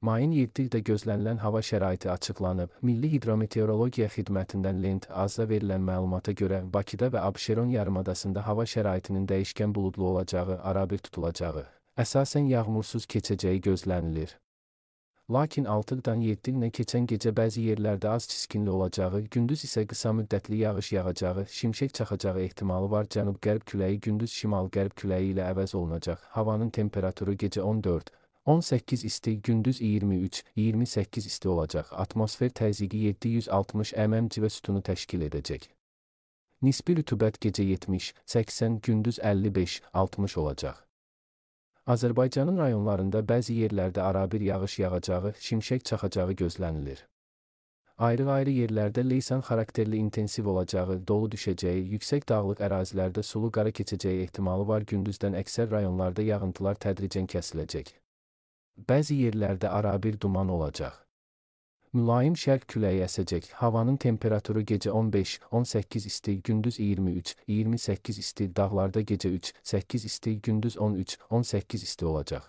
Mayın 7-də gözlənilən hava şəraiti açıqlanıb. Milli Hidrometeorologiya Xidmətindən Lent AZ-da verilən məlumata görə Bakıda və Abşeron yarımadasında hava şəraitinin dəyişkən buludlu olacağı, arabir tutulacağı, əsasən yağmursuz keçəcəyi gözlənilir. Lakin 6-dan 7-nə keçən gecə bəzi yerlərdə az çiskinli olacağı, gündüz isə qısa müddətli yağış yağacağı, şimşək çaxacağı ehtimalı var. Cənub-qərb küləyi gündüz şimal-qərb küləyi ilə əvəz olunacaq. Havanın temperaturu gecə 14-18 isti, gündüz 23-28 isti olacaq. Atmosfer təzyiqi 760 mm civə sütunu təşkil edəcək. Nisbi rütubət gecə 70-80, gündüz 55-60 olacaq. Azərbaycanın rayonlarında bəzi yerlərdə arabir yağış yağacağı, şimşək çaxacağı gözlənilir. Ayrı-ayrı yerlərdə leysan xarakterli intensiv olacağı, dolu düşəcəyi, yüksək dağlıq ərazilərdə sulu qara keçəcəyi ehtimalı var. Gündüzdən əksər rayonlarda yağıntılar tədricən kəsiləcək. Bəzi yerlərdə arabir duman olacaq. Mülayim şərq küləyi əsəcək. Havanın temperaturu gecə 15-18 isti, gündüz 23-28 isti, dağlarda gecə 3-8 isti, gündüz 13-18 isti olacaq.